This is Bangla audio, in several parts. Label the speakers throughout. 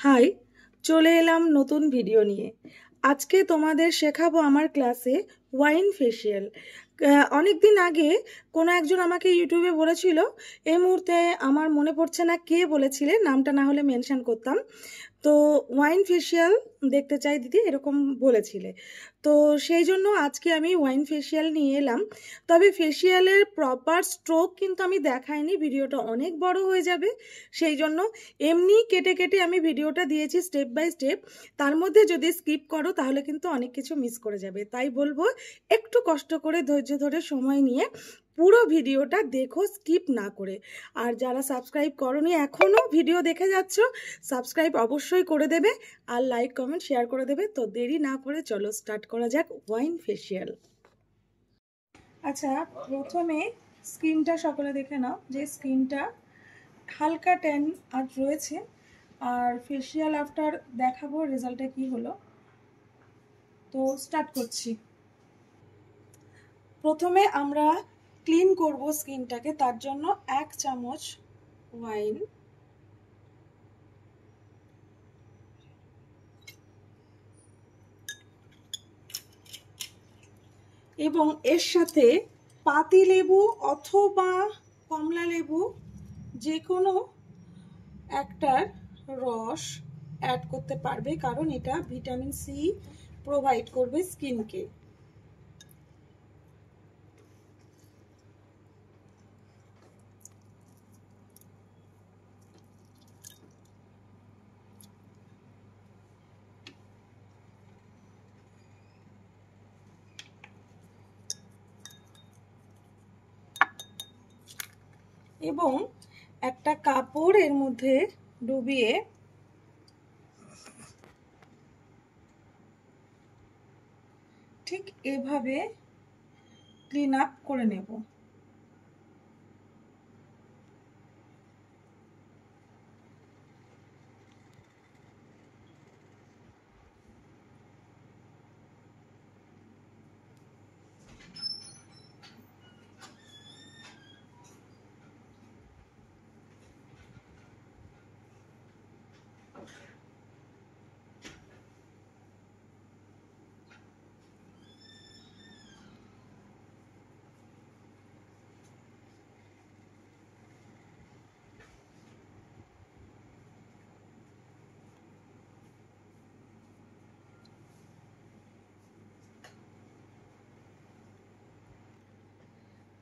Speaker 1: হাই, চলে এলাম নতুন ভিডিও নিয়ে। আজকে তোমাদের শেখাবো আমার ক্লাসে ওয়াইন ফেসিয়াল। অনেক দিন আগে কোনো একজন আমাকে ইউটিউবে বলেছিল, এই মুহূর্তে আমার মনে পড়ছে না কে বলেছিলে, নামটা না হলে মেনশন করতাম। তো ওয়াইন ফেসিয়াল দেখতে চাই দিদি, এরকম বলেছিলে। তো সেই জন্য আজকে আমি ওয়াইন ফেসিয়াল নিয়ে এলাম। তবে ফেসিয়ালের প্রপার স্ট্রোক কিন্তু আমি দেখাইনি, ভিডিওটা অনেক বড় হয়ে যাবে। সেই জন্য এমনি কেটে কেটে আমি ভিডিওটা দিয়েছি স্টেপ বাই স্টেপ। তার মধ্যে যদি স্কিপ করো তাহলে কিন্তু অনেক কিছু মিস করে যাবে। তাই বলবো একটু কষ্ট করে ধৈর্য ধরে সময় নিয়ে পুরো ভিডিওটা দেখো, স্কিপ না করে। আর যারা সাবস্ক্রাইব করোনি এখনও ভিডিও দেখে যাচ্ছ, সাবস্ক্রাইব অবশ্যই করে দেবে আর লাইক কমেন্ট শেয়ার করে দেবে। তো দেরি না করে চলো স্টার্ট করা যাক ওয়াইন ফেসিয়াল। আচ্ছা, প্রথমে স্কিনটা সকলে দেখে নাও, যে স্কিনটা হালকা ট্যান আজ রয়েছে। আর ফেসিয়াল আফটার দেখাবো রেজাল্টটা কি হলো। তো স্টার্ট করছি। প্রথমে আমরা ক্লিন করব স্কিনটাকে, তার জন্য 1 চামচ ওয়াইন, এবং এর সাথে পাতি লেবু অথবা কমলা লেবু যে কোনো একটার রস অ্যাড করতে পারবে, কারণ এটা ভিটামিন সি প্রোভাইড করবে স্কিনকে। এবং একটা কাপড় এর মধ্যে ডুবিয়ে ঠিক এভাবে ক্লিন আপ করে নেব।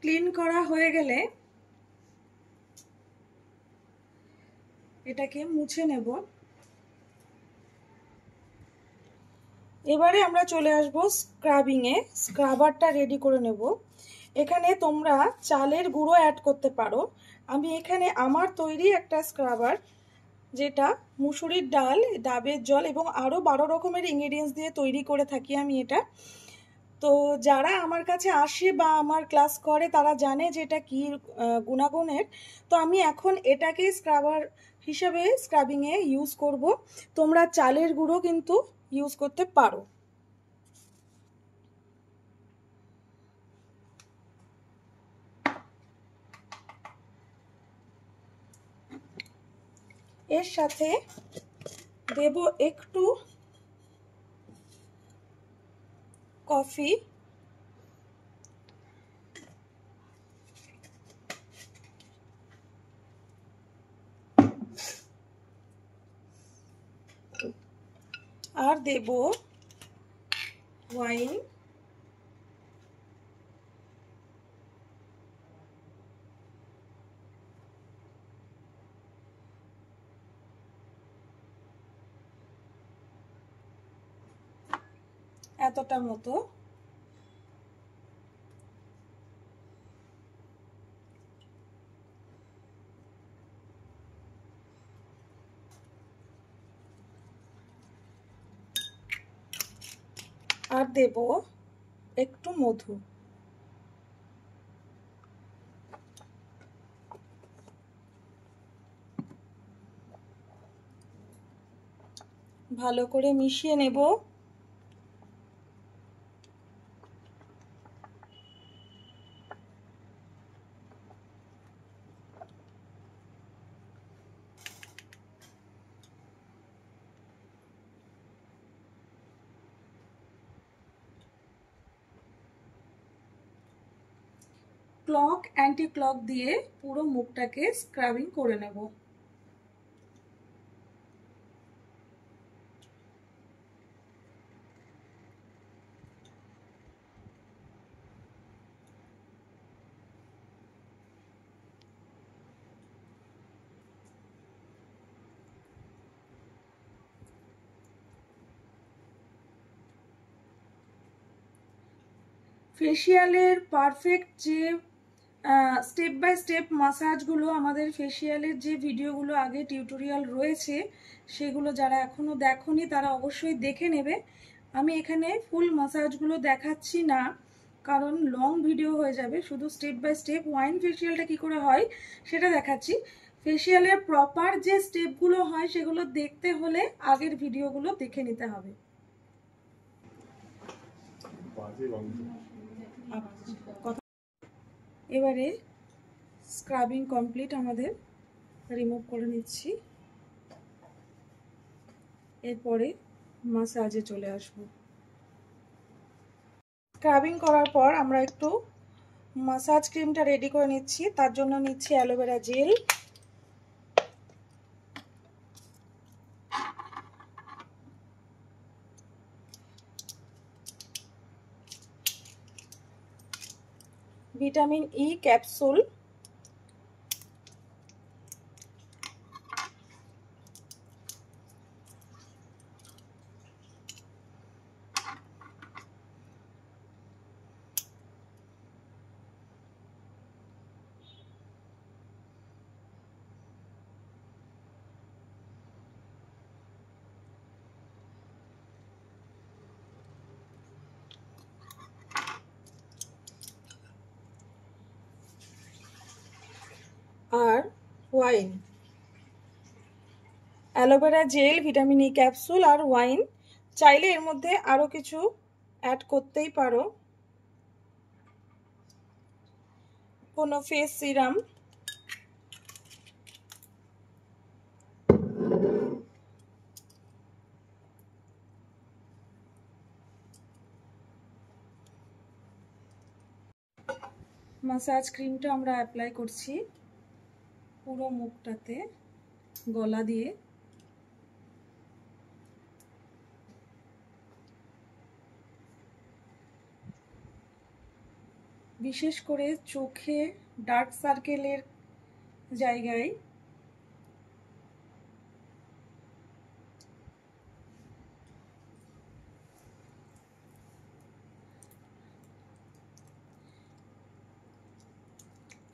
Speaker 1: ক্লিন করা হয়ে গেলে এটাকে মুছে নেব। এবারে আমরা চলে আসব স্ক্রাবিংয়ে। স্ক্রাবারটা রেডি করে নেব। এখানে তোমরা চালের গুঁড়ো অ্যাড করতে পারো। আমি এখানে আমার তৈরি একটা স্ক্রাবার, যেটা মুসুরির ডাল, ডাবের জল এবং আরও 12 রকমের ইনগ্রেডিয়েন্টস দিয়ে তৈরি করে থাকি আমি এটা। তো যারা আমার কাছে আসে বা আমার ক্লাস করে তারা জানে যে এটা কী গুণাগুণের। তো আমি এখন এটাকে স্ক্রাবার হিসাবে স্ক্রাবিংয়ে ইউজ করব। তোমরা চালের গুঁড়ো কিন্তু ইউজ করতে পারো। এর সাথে দেব একটু কফি, আর দেব ওয়াইন। এতটা মতো। আর দেব একটু মধু। ভালো করে মিশিয়ে নেব। ক্লক অ্যান্টি ক্লক দিয়ে পুরো মুখটাকে স্ক্রাবিং করে নেব। ফেসিয়ালের পারফেক্ট যে স্টেপ বাই স্টেপ মাসাজগুলো, আমাদের ফেসিয়ালের যে ভিডিওগুলো আগে টিউটোরিয়াল রয়েছে, সেগুলো যারা এখনও দেখোনি তারা অবশ্যই দেখে নেবে। আমি এখানে ফুল মাসাজগুলো দেখাচ্ছি না, কারণ লং ভিডিও হয়ে যাবে। শুধু স্টেপ বাই স্টেপ ওয়াইন ফেসিয়ালটা কী করে হয় সেটা দেখাচ্ছি। ফেসিয়ালের প্রপার যে স্টেপগুলো হয় সেগুলো দেখতে হলে আগের ভিডিওগুলো দেখে নিতে হবে। এবারে স্ক্রাবিং কমপ্লিট, আমাদের রিমুভ করে নিচ্ছি। এরপরে মাসাজে চলে আসব। স্ক্রাবিং করার পর আমরা একটু মাসাজ ক্রিমটা রেডি করে নিচ্ছি। তার জন্য নিচ্ছি aloe vera gel, vitamin E capsule, আর wine. Aloe vera gel, vitamin E capsule আর ওয়াইন। চাইলে এর মধ্যে আরও কিছু অ্যাড করতেই পারো, কোনো ফেস সিরাম। মাসাজ ক্রিমটা আমরা অ্যাপ্লাই করছি পুরো মুখটাতে গলা দিয়ে। বিশেষ করে চোখে ডার্ক সার্কেলের জায়গায়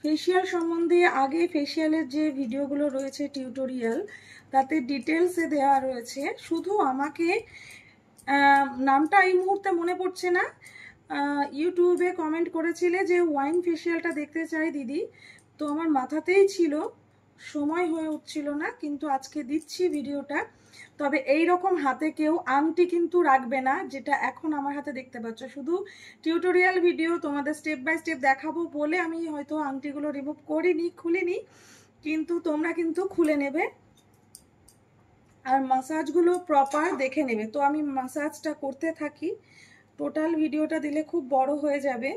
Speaker 1: ফেসিয়াল সম্বন্ধে আগে ফেসিয়ালের যে ভিডিওগুলো রয়েছে টিউটোরিয়াল, তাতে ডিটেলসে দেওয়া রয়েছে। শুধু আমাকে নামটা এই মুহূর্তে মনে পড়ছে না, ইউটিউবে কমেন্ট করেছিলে যে ওয়াইন ফেসিয়ালটা দেখতে চাই দিদি, তো আমার মাথাতেই ছিল, সময় হয়ে উঠছিল না, কিন্তু আজকে দিচ্ছি ভিডিওটা। তবে এই রকম হাতে কেউ আংটি কিন্তু রাখবে না, যেটা এখন আমার হাতে দেখতে পাচ্ছ। শুধু টিউটোরিয়াল ভিডিও তোমাদের স্টেপ বাই স্টেপ দেখাবো বলে আমি হয়তো আংটিগুলো রিমুভ করিনি, খুলিনি, কিন্তু তোমরা কিন্তু খুলে নেবে আর মাসাজগুলো প্রপার দেখে নেবে। তো আমি মাসাজটা করতে থাকি, টোটাল ভিডিওটা দিলে খুব বড় হয়ে যাবে।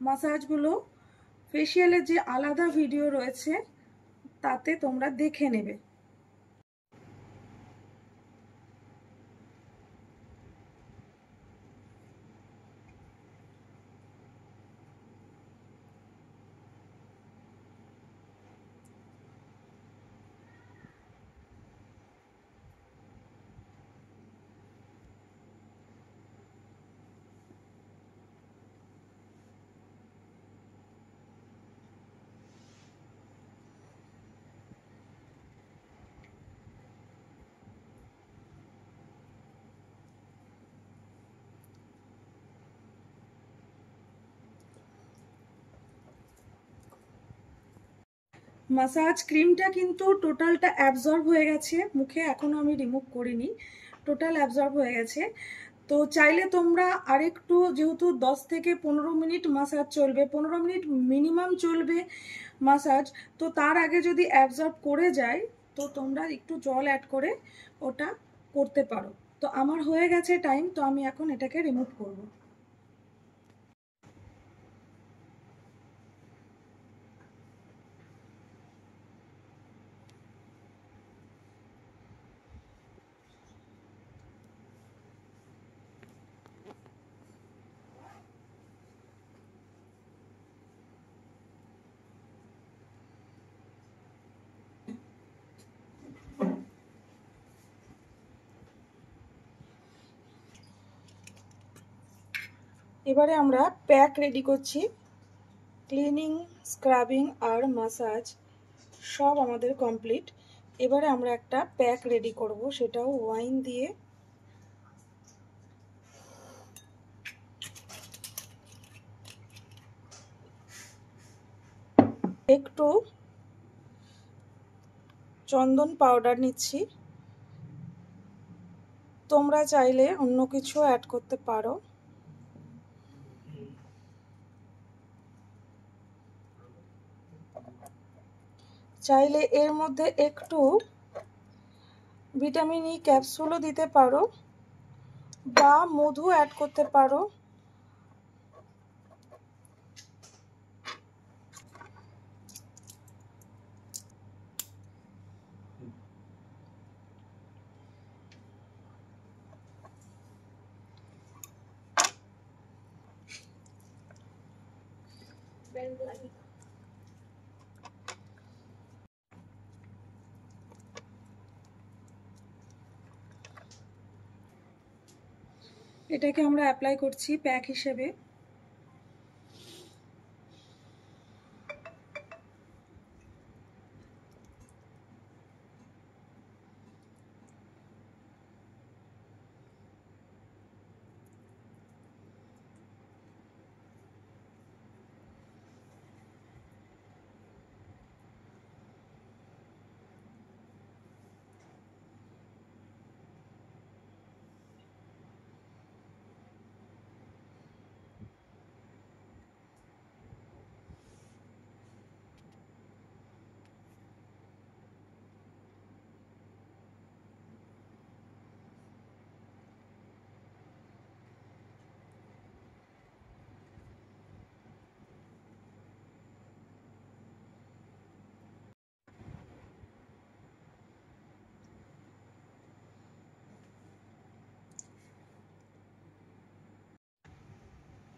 Speaker 1: মাসাজগুলো ফেসিয়ালের যে আলাদা ভিডিও রয়েছে তাতে তোমরা দেখে নেবে। মাসাজ ক্রিমটা কিন্তু টোটালটা অ্যাবজর্ব হয়ে গেছে মুখে, এখনো আমি রিমুভ করিনি, টোটাল অ্যাবজর্ব হয়ে গেছে। তো চাইলে তোমরা আরেকটু, যেহেতু 10 থেকে 15 মিনিট মাসাজ চলবে, 15 মিনিট মিনিমাম চলবে মাসাজ, তো তার আগে যদি অ্যাবজর্ব করে যায় তো তোমরা একটু জল অ্যাড করে ওটা করতে পারো। তো আমার হয়ে গেছে টাইম, তো আমি এখন এটাকে রিমুভ করব। এবারে আমরা প্যাক রেডি করছি। ক্লিনিং, স্ক্রাবিং আর ম্যাসাজ সব আমাদের কমপ্লিট। এবারে আমরা একটা প্যাক রেডি করব, সেটাও ওয়াইন দিয়ে। একটু চন্দন পাউডার নিচ্ছি, তোমরা চাইলে অন্য কিছু অ্যাড করতে পারো। চাইলে এর মধ্যে একটু ভিটামিন ই ক্যাপসুলও দিতে পারো বা মধু অ্যাড করতে পারো। এটাকে আমরা অ্যাপ্লাই করছি প্যাক হিসেবে।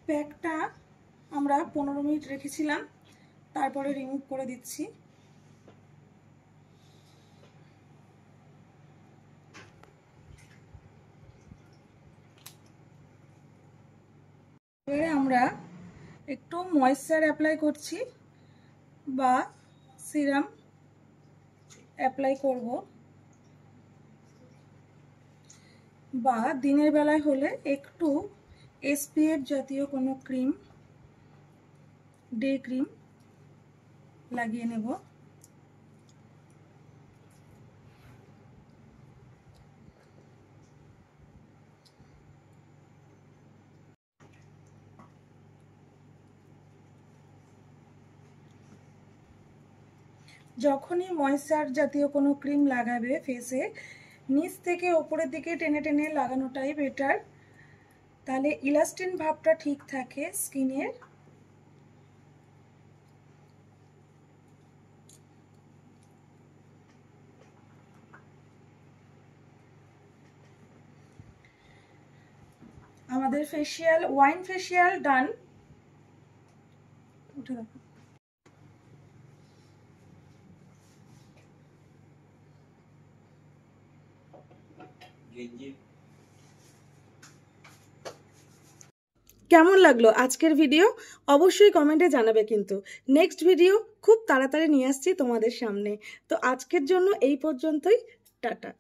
Speaker 1: প্যাকটা আমরা 15 মিনিট রেখেছিলাম, তারপরে রিমুভ করে দিচ্ছি। এবারে আমরা একটু ময়েশ্চার অ্যাপ্লাই করছি বা সিরাম অ্যাপ্লাই করব, বা দিনের বেলায় হলে একটু এসপিএফ জাতীয় কোনো ক্রিম, ডে ক্রিম লাগিয়ে নেব। যখনই ময়েশ্চার জাতীয় কোনো ক্রিম লাগাবে ফেসে, নিচ থেকে ওপরের দিকে টেনে টেনে লাগানোটাই বেটার, তাহলে ইলাস্টিন ভাবটা ঠিক থাকে স্কিনের। আমাদের ফেসিয়াল, ওয়াইন ফেসিয়াল ডান। উঠে দেখো। কেমন লাগলো আজকের ভিডিও অবশ্যই কমেন্টে জানাবে, কিন্তু নেক্সট ভিডিও খুব তাড়াতাড়ি নিয়ে আসছি তোমাদের সামনে। তো আজকের জন্য এই পর্যন্তই, টাটা।